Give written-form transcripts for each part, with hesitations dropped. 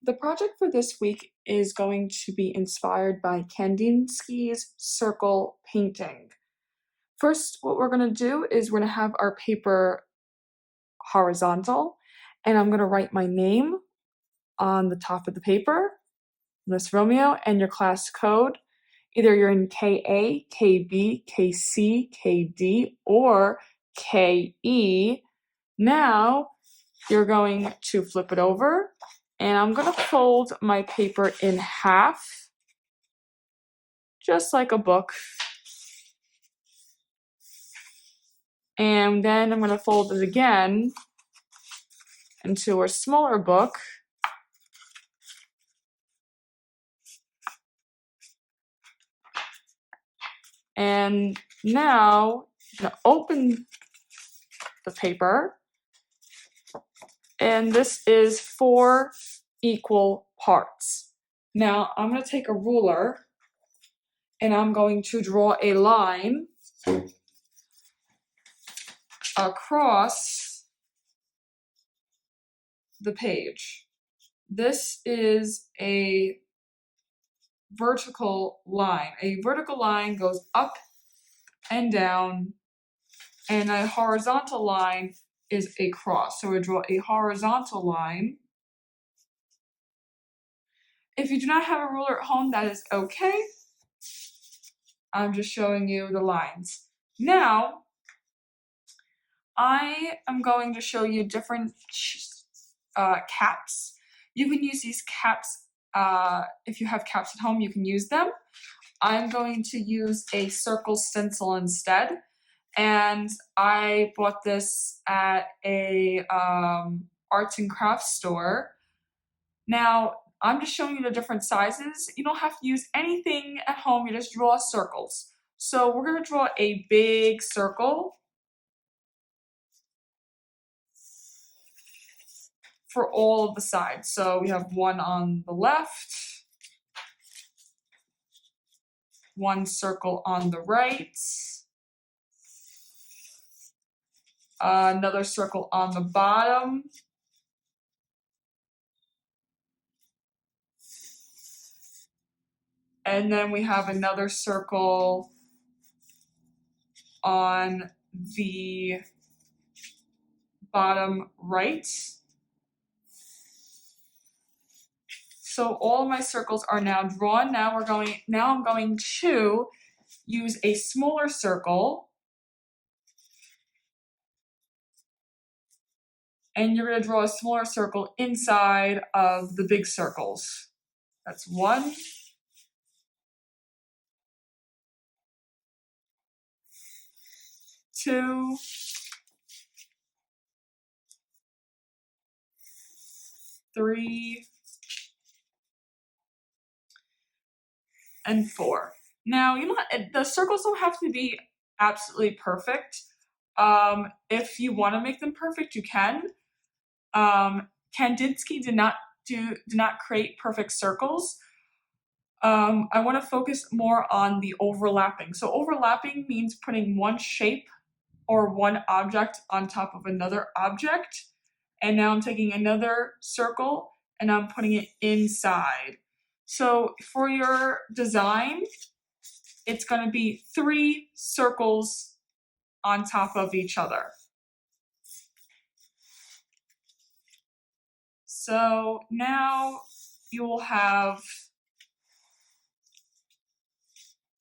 The project for this week is going to be inspired by Kandinsky's circle painting. First, what we're going to do is we're going to have our paper horizontal, and I'm going to write my name on the top of the paper, Miss Romeo, and your class code. Either you're in KA, KB, KC, KD, or KE. Now you're going to flip it over, and I'm going to fold my paper in half, just like a book. And then I'm going to fold it again into a smaller book. And now I'm going to open the paper. And this is 4 equal parts. Now I'm going to take a ruler and I'm going to draw a line across the page. This is a vertical line. A vertical line goes up and down, and a horizontal line is a cross. So we draw a horizontal line. If you do not have a ruler at home, that is okay. I'm just showing you the lines. Now, I am going to show you different caps. You can use these caps, if you have caps at home, you can use them. I'm going to use a circle stencil instead. And I bought this at a arts and crafts store. Now, I'm just showing you the different sizes. You don't have to use anything at home, you just draw circles. So we're going to draw a big circle for all of the sides. So we have one on the left, one circle on the right, another circle on the bottom, and then we have another circle on the bottom right. So all of my circles are now drawn. Now I'm going to use a smaller circle, and you're going to draw a smaller circle inside of the big circles. That's 1, 2, 3, and 4. Now, the circles don't have to be absolutely perfect. If you want to make them perfect, you can. Kandinsky did not create perfect circles. I want to focus more on the overlapping. So overlapping means putting one shape or one object on top of another object. And now I'm taking another circle and I'm putting it inside. So for your design, it's going to be 3 circles on top of each other. So now you will have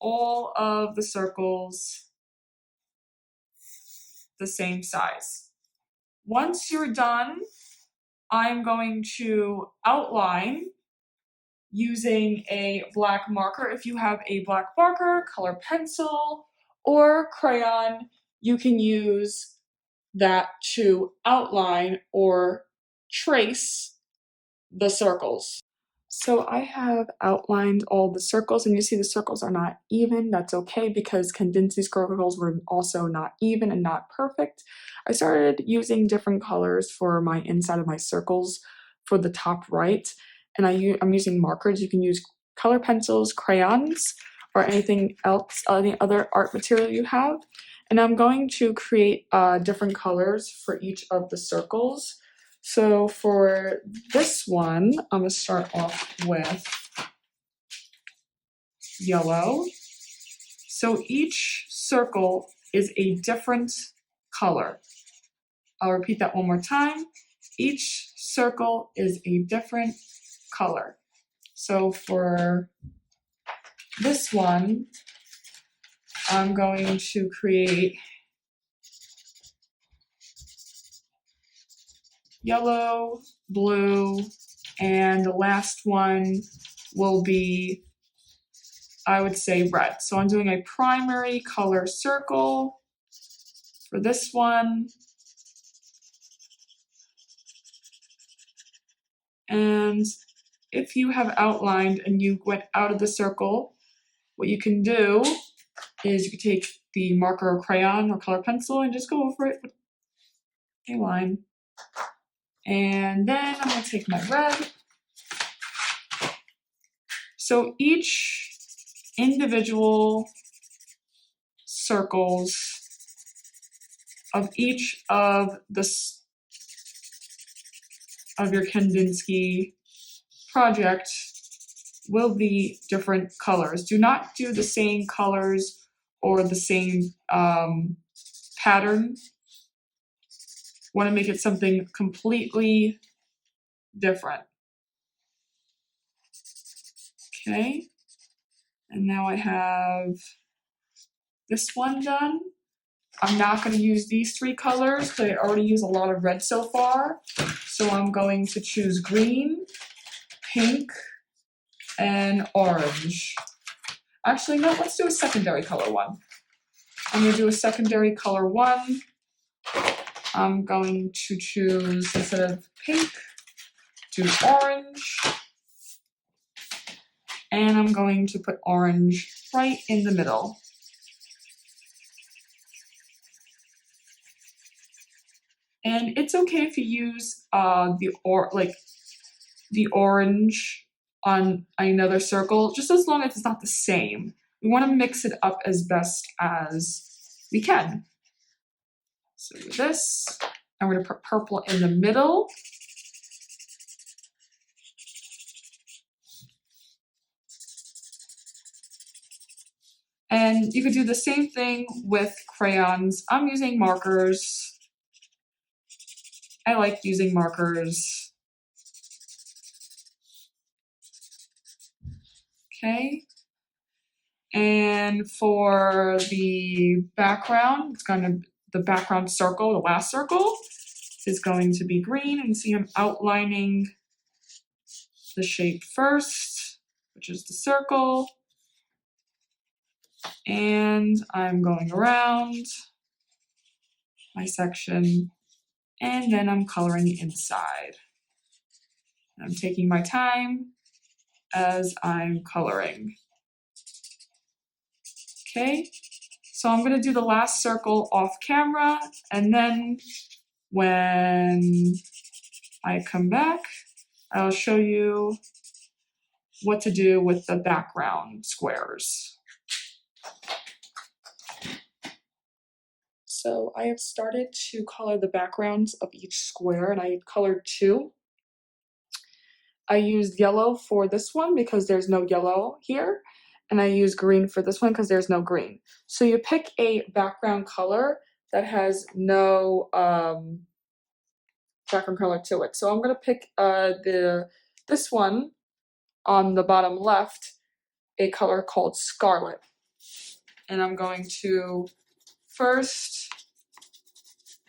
all of the circles the same size. Once you're done, I'm going to outline using a black marker. If you have a black marker, color pencil, or crayon, you can use that to outline or trace the circles. So I have outlined all the circles, and you see the circles are not even. That's okay because Kandinsky's circles were also not even and not perfect. I started using different colors for my inside of my circles for the top right, and I'm using markers. You can use color pencils, crayons, or anything else, any other art material you have. And I'm going to create different colors for each of the circles. So for this one, I'm gonna start off with yellow. So each circle is a different color. I'll repeat that one more time. Each circle is a different color. So for this one, I'm going to create yellow, blue, and the last one will be, I would say, red. So I'm doing a primary color circle for this one. And if you have outlined and you went out of the circle, what you can do is you can take the marker or crayon or color pencil and just go over it with a line. And then I'm gonna take my red. So each individual circles of each of your Kandinsky project will be different colors. Do not do the same colors or the same pattern. Want to make it something completely different. Okay, and now I have this one done. I'm not going to use these three colors because I already use a lot of red so far. So I'm going to choose green, pink, and orange. Actually, no, let's do a secondary color one. I'm going to do a secondary color one. I'm going to choose, instead of pink, do orange. And I'm going to put orange right in the middle. And it's okay if you use the orange on another circle, just as long as it's not the same. We want to mix it up as best as we can. So with this, I'm going to put purple in the middle. And you could do the same thing with crayons. I'm using markers. I like using markers. Okay. And for the background, the background circle, the last circle, is going to be green. And see I'm outlining the shape first, which is the circle. And I'm going around my section, and then I'm coloring inside. I'm taking my time as I'm coloring. Okay, so I'm gonna do the last circle off camera, and then when I come back, I'll show you what to do with the background squares. So I have started to color the backgrounds of each square, and I colored two. I used yellow for this one because there's no yellow here, and I used green for this one because there's no green. So you pick a background color that has no background color to it. So I'm gonna pick this one on the bottom left, a color called Scarlet. And I'm going to first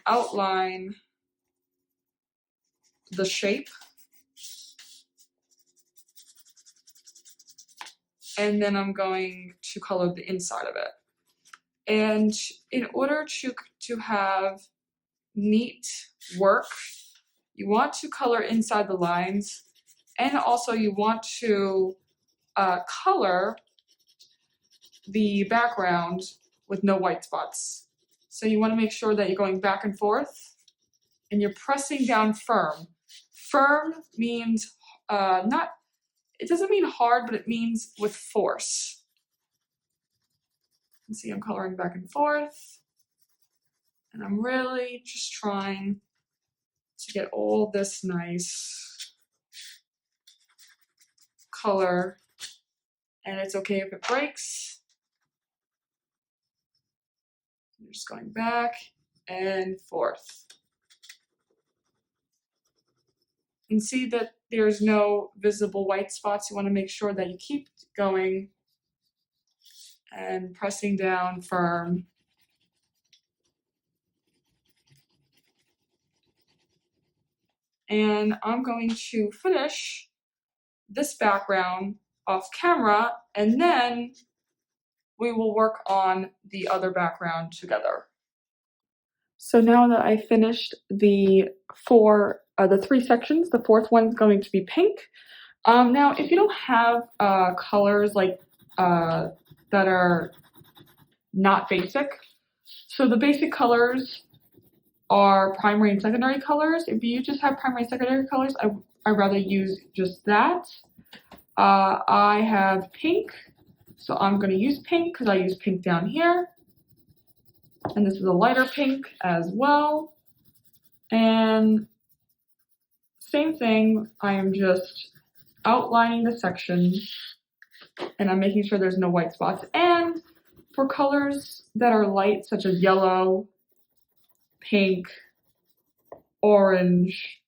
outline the shape, and then I'm going to color the inside of it. And in order to have neat work, you want to color inside the lines, and also you want to color the background with no white spots. So you want to make sure that you're going back and forth and you're pressing down firm. Firm means it doesn't mean hard, but it means with force. You can see I'm coloring back and forth, and I'm really just trying to get all this nice color, and it's okay if it breaks. I'm just going back and forth. And see that there's no visible white spots. You want to make sure that you keep going and pressing down firm. And I'm going to finish this background off camera, and then we will work on the other background together. So now that I finished the three sections, the fourth one is going to be pink. Now, if you don't have colors like that are not basic, so the basic colors are primary and secondary colors. If you just have primary and secondary colors, I'd rather use just that. I have pink, so I'm going to use pink because I use pink down here. And this is a lighter pink as well. And same thing, I am just outlining the section and I'm making sure there's no white spots. And for colors that are light, such as yellow, pink, orange,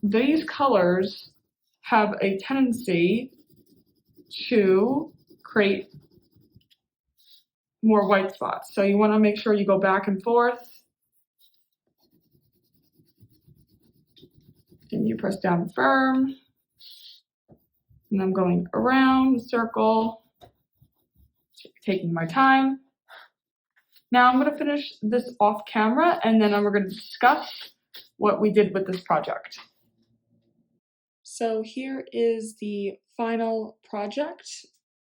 these colors have a tendency to create more white spots. So you want to make sure you go back and forth and you press down firm. And I'm going around the circle, taking my time. Now I'm going to finish this off camera and then we're going to discuss what we did with this project. So here is the final project.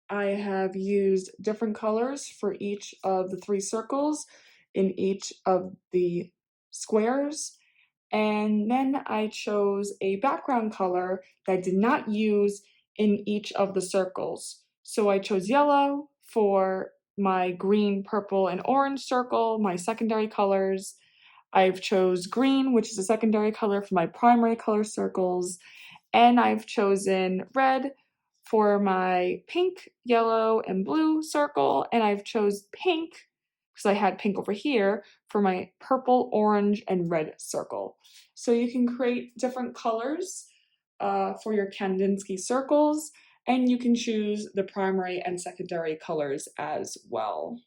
I have used different colors for each of the three circles in each of the squares. And then I chose a background color that I did not use in each of the circles. So I chose yellow for my green, purple, and orange circle, my secondary colors. I've chose green, which is a secondary color for my primary color circles. And I've chosen red for my pink, yellow, and blue circle. And I've chose pink, because I had pink over here, for my purple, orange, and red circle. So you can create different colors for your Kandinsky circles, and you can choose the primary and secondary colors as well.